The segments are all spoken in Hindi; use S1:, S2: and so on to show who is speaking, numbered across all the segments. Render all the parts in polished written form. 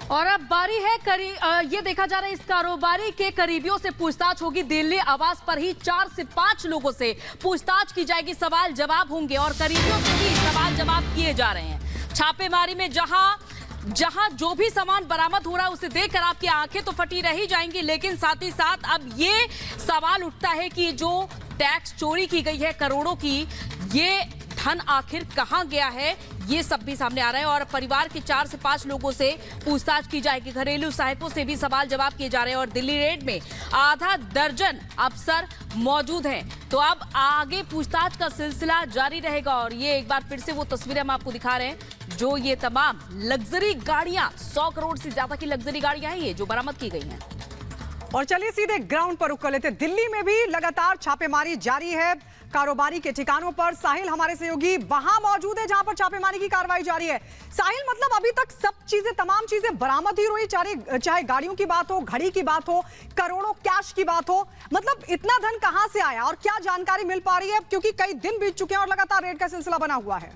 S1: और अब बारी है ये देखा जा रहा है इस कारोबारी के करीबियों से पूछताछ होगी। दिल्ली आवास पर ही 4 से 5 लोगों से पूछताछ की जाएगी, सवाल जवाब होंगे और करीबियों से भी सवाल जवाब किए जा रहे हैं। छापेमारी में जहां जो भी सामान बरामद हो रहा है उसे देखकर आपकी आंखें तो फटी रह ही जाएंगी, लेकिन साथ ही साथ अब ये सवाल उठता है कि जो टैक्स चोरी की गई है करोड़ों की, ये धन आखिर कहां गया है, ये सब भी सामने आ रहा है। और परिवार के 4 से 5 लोगों से पूछताछ की जाएगी, घरेलू सहायकों से भी सवाल जवाब किए जा रहे हैं और दिल्ली रेड में आधा दर्जन अफसर मौजूद हैं। तो अब आगे पूछताछ का सिलसिला जारी रहेगा और ये एक बार फिर से वो तस्वीरें हम आपको दिखा रहे हैं जो ये तमाम लग्जरी गाड़ियां, 100 करोड़ से ज्यादा की लग्जरी गाड़ियां हैं ये जो बरामद की गई हैं।
S2: और चलिए सीधे ग्राउंड पर रुक कर लेते। दिल्ली में भी लगातार छापेमारी जारी है कारोबारी के ठिकानों पर। साहिल हमारे सहयोगी वहां मौजूद है जहां पर छापेमारी की कार्रवाई जारी है। साहिल, मतलब अभी तक सब चीजें, तमाम चीजें बरामद ही हुई, चाहे गाड़ियों की बात हो, घड़ी की बात हो, करोड़ों कैश की बात हो, मतलब इतना धन कहां से आया और क्या जानकारी मिल पा रही है, क्योंकि कई दिन बीत चुके हैं और लगातार रेड का सिलसिला बना हुआ है।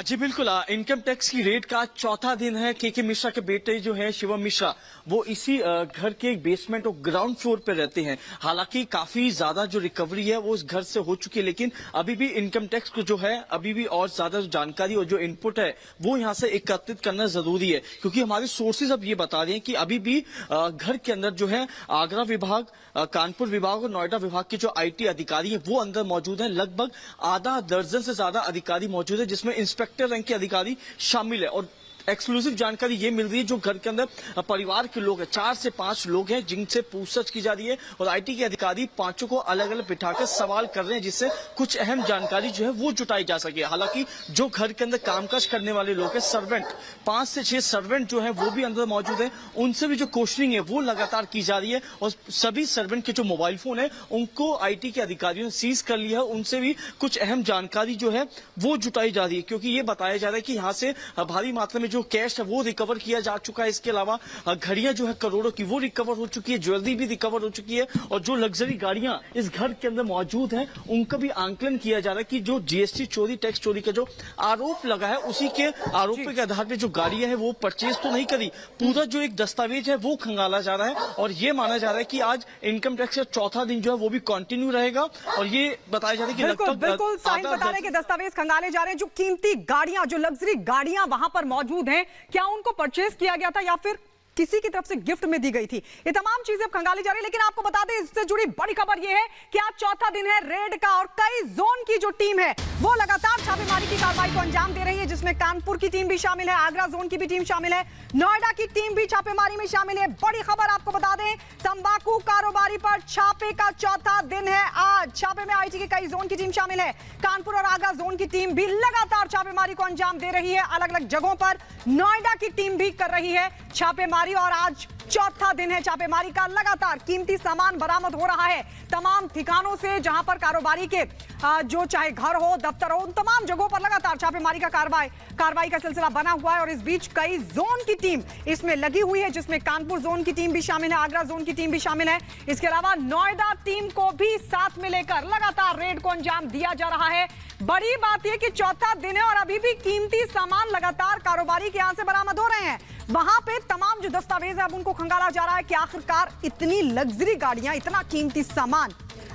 S3: जी बिल्कुल, इनकम टैक्स की रेड का चौथा दिन है। के मिश्रा के बेटे जो है शिवम मिश्रा, वो इसी घर के बेसमेंट और ग्राउंड फ्लोर पे रहते हैं। हालांकि काफी ज्यादा जो रिकवरी है वो इस घर से हो चुकी है, लेकिन अभी भी इनकम टैक्स को जो है अभी भी और ज्यादा जानकारी और जो इनपुट है वो यहाँ से एकत्रित करना जरूरी है, क्योंकि हमारे सोर्सेज अब ये बता रहे हैं कि अभी भी घर के अंदर जो है आगरा विभाग, कानपुर विभाग और नोएडा विभाग के जो IT अधिकारी है वो अंदर मौजूद है। लगभग आधा दर्जन से ज्यादा अधिकारी मौजूद है, जिसमें इंस्पेक्टर रैंक के अधिकारी शामिल है। और एक्सक्लूसिव जानकारी ये मिल रही है जो घर के अंदर परिवार के लोग हैं, 4 से 5 लोग हैं जिनसे पूछताछ की जा रही है और IT के अधिकारी पांचों को अलग अलग बिठाकर सवाल कर रहे हैं, जिससे कुछ अहम जानकारी जो है वो जुटाई जा सके। हालांकि जो घर के अंदर कामकाज करने वाले लोग हैं, सर्वेंट, 5 से 6 सर्वेंट जो है वो भी अंदर मौजूद है, उनसे भी जो क्वेश्चनिंग है वो लगातार की जा रही है और सभी सर्वेंट के जो मोबाइल फोन है उनको IT के अधिकारियों ने सीज कर लिया है। उनसे भी कुछ अहम जानकारी जो है वो जुटाई जा रही है, क्योंकि ये बताया जा रहा है कि यहाँ से भारी मात्रा में जो कैश है वो रिकवर किया जा चुका है। इसके अलावा घड़ियां जो है करोड़ों की वो रिकवर हो चुकी है, ज्वेलरी भी रिकवर हो चुकी है और जो लग्जरी गाड़ियां इस घर के अंदर मौजूद हैं उनका भी आंकलन किया जा रहा है कि जो GST चोरी, टैक्स चोरी का जो आरोप लगा है उसी के आरोप के आधार पर जो गाड़ियां हैं वो परचेज तो नहीं करी, पूरा जो एक दस्तावेज है वो खंगाला जा रहा है और ये माना जा रहा है कि आज इनकम टैक्स का चौथा दिन जो है वो भी कंटिन्यू रहेगा। और ये बताया जा रहा है कि
S2: बिल्कुल साहिल बता रहे हैं कि दस्तावेज खंगाले जा रहे हैं। जो कीमती गाड़ियां, जो लग्जरी गाड़ियां वहां पर मौजूद हैं, क्या उनको परचेज किया गया था या फिर किसी की तरफ से गिफ्ट में दी गई थी, ये तमाम चीजें अब खंगाली जा रही है। लेकिन आपको बता दें, इससे जुड़ी बड़ी खबर यह है कि आज चौथा दिन है रेड का और कई जोन की जो टीम है वो लगातार छापेमारी की कार्रवाई को अंजाम दे रही है, जिसमें कानपुर की टीम भी शामिल है, आगरा जोन की भी टीम शामिल है, नोएडा की टीम भी छापेमारी में शामिल है। बड़ी खबर आपको बता दें, तंबाकू कारोबारी पर छापे का चौथा दिन है आज। छापे में IT के कई जोन की टीम शामिल है, कानपुर और आगरा जोन की टीम भी लगातार छापेमारी को अंजाम दे रही है, अलग अलग जगहों पर नोएडा की टीम भी कर रही है छापेमारी। और आज चौथा दिन है छापेमारी का, लगातार कीमती सामान बरामद हो रहा है तमाम ठिकानों से, जहां पर कारोबारी के जो चाहे घर हो, दफ्तर हो, उन तमाम जगहों पर लगातार छापेमारी का कार्रवाई का सिलसिला बना हुआ है। और इस बीच कई जोन की टीम इसमें लगी हुई है, जिसमें कानपुर जोन की टीम भी शामिल है, आगरा जोन की टीम भी शामिल है। इसके अलावा नोएडा टीम को भी साथ में लेकर लगातार रेड को अंजाम दिया जा रहा है। बड़ी बात यह कि चौथा दिन है और अभी भी कीमती सामान लगातार कारोबारी के यहां से बरामद हो रहे हैं। वहां पे तमाम जो दस्तावेज है अब उनको खंगाला जा रहा है कि आखिरकार इतनी लग्जरी गाड़ियां, इतना कीमती सामान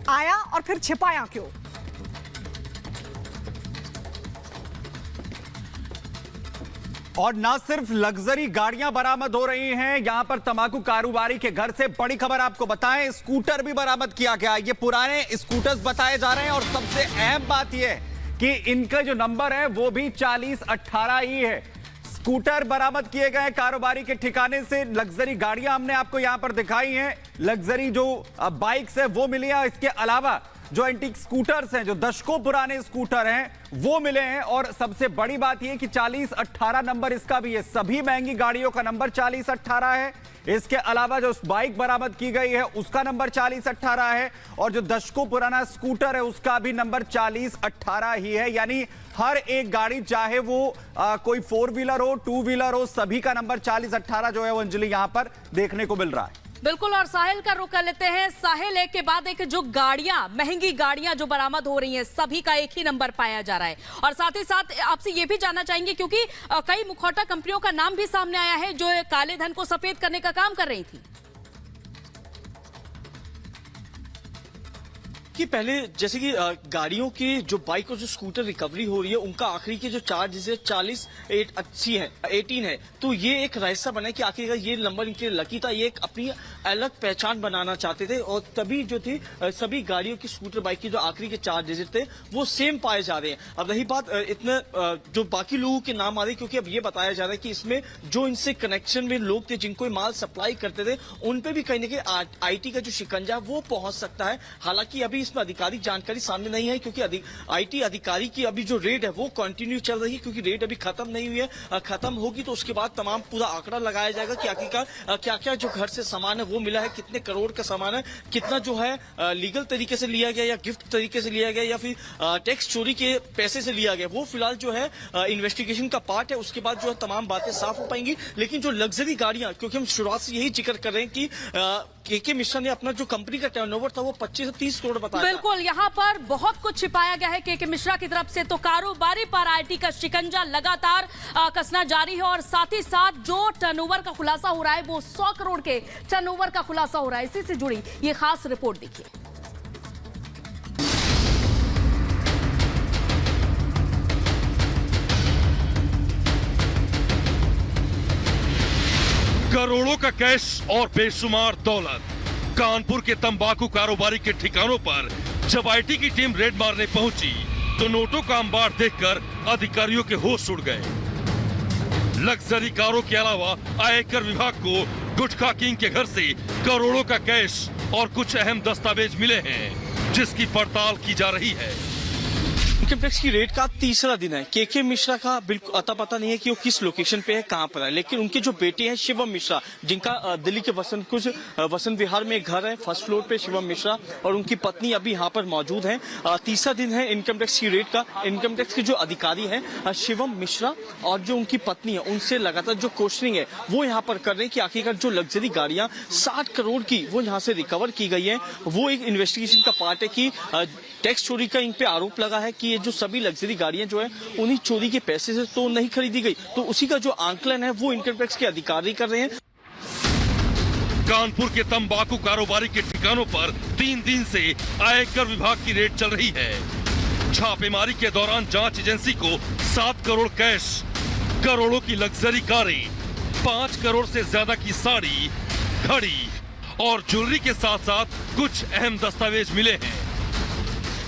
S2: आया और फिर छिपाया क्यों।
S4: और ना सिर्फ लग्जरी गाड़ियां बरामद हो रही हैं, यहां पर तंबाकू कारोबारी के घर से बड़ी खबर आपको बताएं, स्कूटर भी बरामद किया गया। ये पुराने स्कूटर्स बताए जा रहे हैं और सबसे अहम बात यह है कि इनका जो नंबर है वो भी 4018 ही है। स्कूटर बरामद किए गए कारोबारी के ठिकाने से। लग्जरी गाड़ियां हमने आपको यहां पर दिखाई हैं, लग्जरी जो बाइक्स है वो मिली है। इसके अलावा जो एंटीक स्कूटर्स हैं, जो दशकों पुराने स्कूटर हैं वो मिले हैं। और सबसे बड़ी बात यह कि 4018 नंबर इसका भी है, सभी महंगी गाड़ियों का नंबर 4018 है। इसके अलावा जो बाइक बरामद की गई है उसका नंबर 4018 है और जो दशकों पुराना स्कूटर है उसका भी नंबर 4018 ही है। यानी हर एक गाड़ी, चाहे वो कोई 4 व्हीलर हो, 2 व्हीलर हो, सभी का नंबर 4018 जो है वो अंजलि यहां पर देखने को मिल रहा है।
S1: बिल्कुल, और साहिल का रुख कर लेते हैं। साहिल, एक के बाद एक जो गाड़ियां, महंगी गाड़ियां जो बरामद हो रही हैं, सभी का एक ही नंबर पाया जा रहा है। और साथ ही साथ आपसे ये भी जानना चाहेंगे, क्योंकि कई मुखौटा कंपनियों का नाम भी सामने आया है जो काले धन को सफेद करने का काम कर रही थी।
S3: कि पहले जैसे कि गाड़ियों के जो बाइक और जो स्कूटर रिकवरी हो रही है, उनका आखिरी के जो चार्ज 40, 80 है, 18 है, तो ये एक रहस्य बना है कि आखिरकार ये नंबर इनके लकी था। ये एक अपनी अलग पहचान बनाना चाहते थे और तभी जो थी सभी गाड़ियों की, स्कूटर बाइक की जो आखिरी के 4 डिजिट थे वो सेम पाए जा रहे हैं। अब रही बात इतने जो बाकी लोगों के नाम आ रहे, क्योंकि अब ये बताया जा रहा है कि इसमें जो इनसे कनेक्शन में लोग थे, जिनको माल सप्लाई करते थे, उन पे भी कहीं ना कहीं IT का जो शिकंजा वो पहुंच सकता है। हालांकि अभी इसमें आधिकारिक जानकारी सामने नहीं है, क्योंकि IT अधिकारी की अभी जो रेड है वो कंटिन्यू चल रही है, क्योंकि रेड अभी खत्म नहीं हुई है। खत्म होगी तो उसके बाद तमाम पूरा आंकड़ा लगाया जाएगा कि आखिरकार क्या क्या जो घर से सामान है वो मिला है, कितने करोड़ का सामान है, कितना जो है लीगल तरीके से लिया गया या गिफ्ट तरीके से लिया गया या फिर टैक्स चोरी के पैसे से लिया गया। वो फिलहाल जो है इन्वेस्टिगेशन का पार्ट है, उसके बाद जो है तमाम बातें साफ हो पाएंगी। लेकिन जो लग्जरी गाड़ियां, क्योंकि हम शुरुआत से यही जिक्र कर रहे हैं कि KK मिश्रा ने अपना जो कंपनी का टर्नओवर था वो 25 से 30 करोड़ बताया।
S1: बिल्कुल, यहाँ पर बहुत कुछ छिपाया गया है KK मिश्रा की तरफ से। तो कारोबारी पर IT का शिकंजा लगातार कसना जारी है और साथ ही साथ जो टर्नओवर का खुलासा हो रहा है वो 100 करोड़ के टर्नओवर का खुलासा हो रहा है। इसी से जुड़ी ये खास रिपोर्ट देखिए।
S5: करोड़ों का कैश और बेशुमार दौलत। कानपुर के तंबाकू कारोबारी के ठिकानों पर जब IT की टीम रेड मारने पहुंची तो नोटों का अंबार देखकर अधिकारियों के होश उड़ गए। लग्जरी कारों के अलावा आयकर विभाग को गुटखा किंग के घर से करोड़ों का कैश और कुछ अहम दस्तावेज मिले हैं, जिसकी पड़ताल की जा रही है।
S3: इनकम टैक्स की रेड का तीसरा दिन है। KK मिश्रा का बिल्कुल अता पता नहीं है कि वो किस लोकेशन पे है, कहां पर है, लेकिन उनके जो बेटे हैं शिवम मिश्रा, जिनका दिल्ली के वसंत विहार में एक घर है, फर्स्ट फ्लोर पे शिवम मिश्रा, और उनकी पत्नी अभी यहाँ पर मौजूद है। तीसरा दिन है इनकम टैक्स की रेड का। इनकम टैक्स के जो अधिकारी हैं शिवम मिश्रा और जो उनकी पत्नी है, उनसे लगातार जो क्वेश्चनिंग है वो यहाँ पर कर रहे हैं कि आखिरकार जो लग्जरी गाड़ियां 60 करोड़ की वो यहाँ से रिकवर की गई है, वो एक इन्वेस्टिगेशन का पार्ट है कि टैक्स चोरी का इन पे आरोप लगा है कि ये जो सभी लग्जरी गाड़ियां जो है उन्हीं चोरी के पैसे से तो नहीं खरीदी गई। तो उसी का जो आंकलन है वो इनकम टैक्स के अधिकारी कर रहे हैं।
S5: कानपुर के तंबाकू कारोबारी के ठिकानों पर 3 दिन से आयकर विभाग की रेड चल रही है। छापेमारी के दौरान जांच एजेंसी को 7 करोड़ कैश, करोड़ों की लग्जरी कारें, 5 करोड़ से ज्यादा की साड़ी, घड़ी और ज्वेलरी के साथ साथ कुछ अहम दस्तावेज मिले हैं।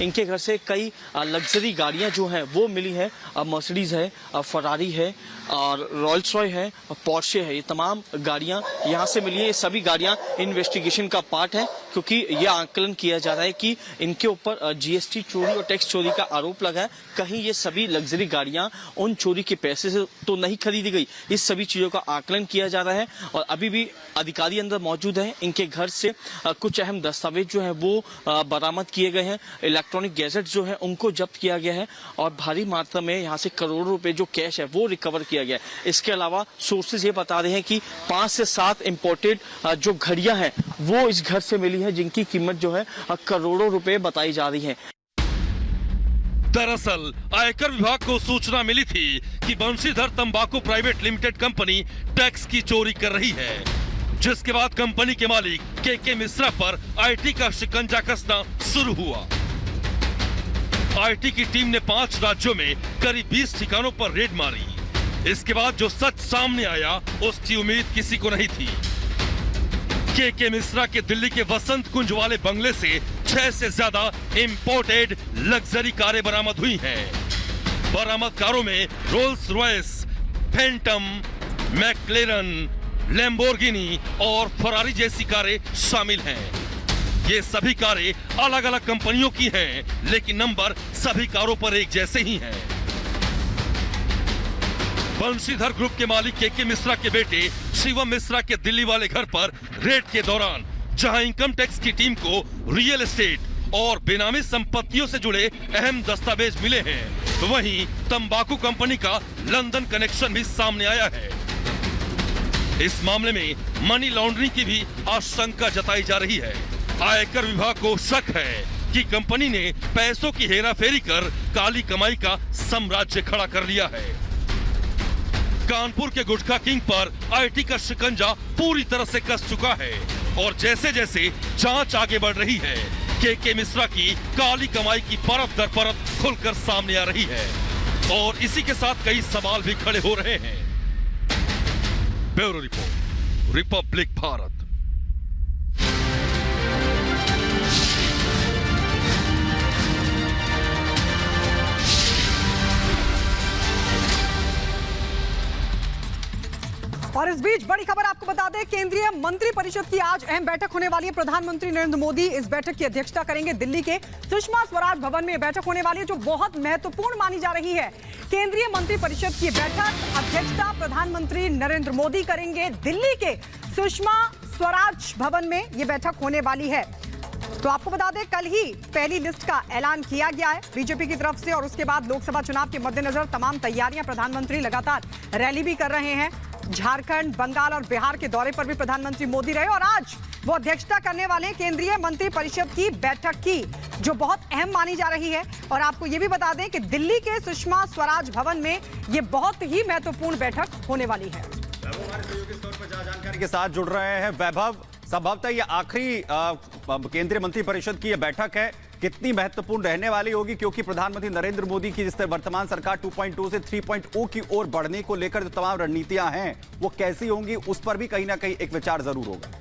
S3: इनके घर से कई लग्जरी गाड़ियां जो हैं वो मिली है। मर्सिडीज है, फरारी है और रॉल्स रॉय है, पोर्शे है। ये तमाम गाड़ियां यहां से मिली है। ये सभी गाड़ियां इन्वेस्टिगेशन का पार्ट है, क्योंकि ये आंकलन किया जा रहा है कि इनके ऊपर GST चोरी और टैक्स चोरी का आरोप लगा है। कहीं ये सभी लग्जरी गाड़ियां उन चोरी के पैसे से तो नहीं खरीदी गई। इस सभी चीजों का आकलन किया जा रहा है और अभी भी अधिकारी अंदर मौजूद है। इनके घर से कुछ अहम दस्तावेज जो है वो बरामद किए गए हैं। इलेक्ट्रॉनिक गैजेट जो है उनको जब्त किया गया है और भारी मात्रा में यहाँ से करोड़ों रुपए जो कैश है वो रिकवर किया गया है। इसके अलावा सोर्सेज ये बता रहे हैं कि 5 से 7 इंपोर्टेड जो घड़ियां हैं वो इस घर से मिली है, जिनकी कीमत जो है करोड़ों रुपए बताई जा रही है।
S5: दरअसल आयकर विभाग को सूचना मिली थी कि बंशीधर तंबाकू प्राइवेट लिमिटेड कंपनी टैक्स की चोरी कर रही है, जिसके बाद कंपनी के मालिक KK मिश्रा पर IT का शिकंजा कसना शुरू हुआ। IT की टीम ने 5 राज्यों में करीब 20 ठिकानों पर रेड मारी। इसके बाद जो सच सामने आया उसकी उम्मीद किसी को नहीं थी। KK मिश्रा के दिल्ली के वसंत कुंज वाले बंगले से 6 से ज्यादा इंपोर्टेड लग्जरी कारें बरामद हुई हैं। बरामद कारों में रोल्स रॉयस, फैंटम, मैक्लेरन, लैम्बोर्गिनी और फरारी जैसी कारें शामिल हैं। ये सभी कारें अलग अलग कंपनियों की हैं, लेकिन नंबर सभी कारों पर एक जैसे ही हैं। बंशीधर ग्रुप के मालिक KK मिश्रा के बेटे शिवम मिश्रा के दिल्ली वाले घर पर रेड के दौरान जहां इनकम टैक्स की टीम को रियल एस्टेट और बेनामी संपत्तियों से जुड़े अहम दस्तावेज मिले हैं, वहीं तंबाकू कंपनी का लंदन कनेक्शन भी सामने आया है। इस मामले में मनी लॉन्ड्रिंग की भी आशंका जताई जा रही है। आयकर विभाग को शक है कि कंपनी ने पैसों की हेराफेरी कर काली कमाई का साम्राज्य खड़ा कर लिया है। कानपुर के गुटखा किंग पर आईटी का शिकंजा पूरी तरह से कस चुका है और जैसे जैसे जांच आगे बढ़ रही है, के मिश्रा की काली कमाई की परत दर परत खुलकर सामने आ रही है और इसी के साथ कई सवाल भी खड़े हो रहे हैं। Bureau report, Republic Bharat.
S2: और इस बीच बड़ी खबर आपको बता दें, केंद्रीय मंत्री परिषद की आज अहम बैठक होने वाली है। प्रधानमंत्री नरेंद्र मोदी इस बैठक की अध्यक्षता करेंगे। दिल्ली के सुषमा स्वराज भवन में बैठक होने वाली है, जो बहुत महत्वपूर्ण मानी जा रही है। केंद्रीय मंत्री परिषद की बैठक अध्यक्षता प्रधानमंत्री नरेंद्र मोदी करेंगे। दिल्ली के सुषमा स्वराज भवन में यह बैठक होने वाली है। तो आपको बता दें, कल ही पहली लिस्ट का ऐलान किया गया है बीजेपी की तरफ से और उसके बाद लोकसभा चुनाव के मद्देनजर तमाम तैयारियां प्रधानमंत्री लगातार रैली भी कर रहे हैं। झारखंड, बंगाल और बिहार के दौरे पर भी प्रधानमंत्री मोदी रहे और आज वो अध्यक्षता करने वाले केंद्रीय मंत्री परिषद की बैठक की, जो बहुत अहम मानी जा रही है। और आपको ये भी बता दें कि दिल्ली के सुषमा स्वराज भवन में ये बहुत ही महत्वपूर्ण बैठक होने वाली है।
S4: जानकारी के साथ जुड़ रहे हैं वैभव। संभवतः ये आखिरी केंद्रीय मंत्री परिषद की यह बैठक है, कितनी महत्वपूर्ण रहने वाली होगी, क्योंकि प्रधानमंत्री नरेंद्र मोदी की जिस तरह वर्तमान सरकार 2.0 से 3.0 की ओर बढ़ने को लेकर जो तमाम रणनीतियां हैं वो कैसी होंगी, उस पर भी कहीं ना कहीं एक विचार जरूर होगा।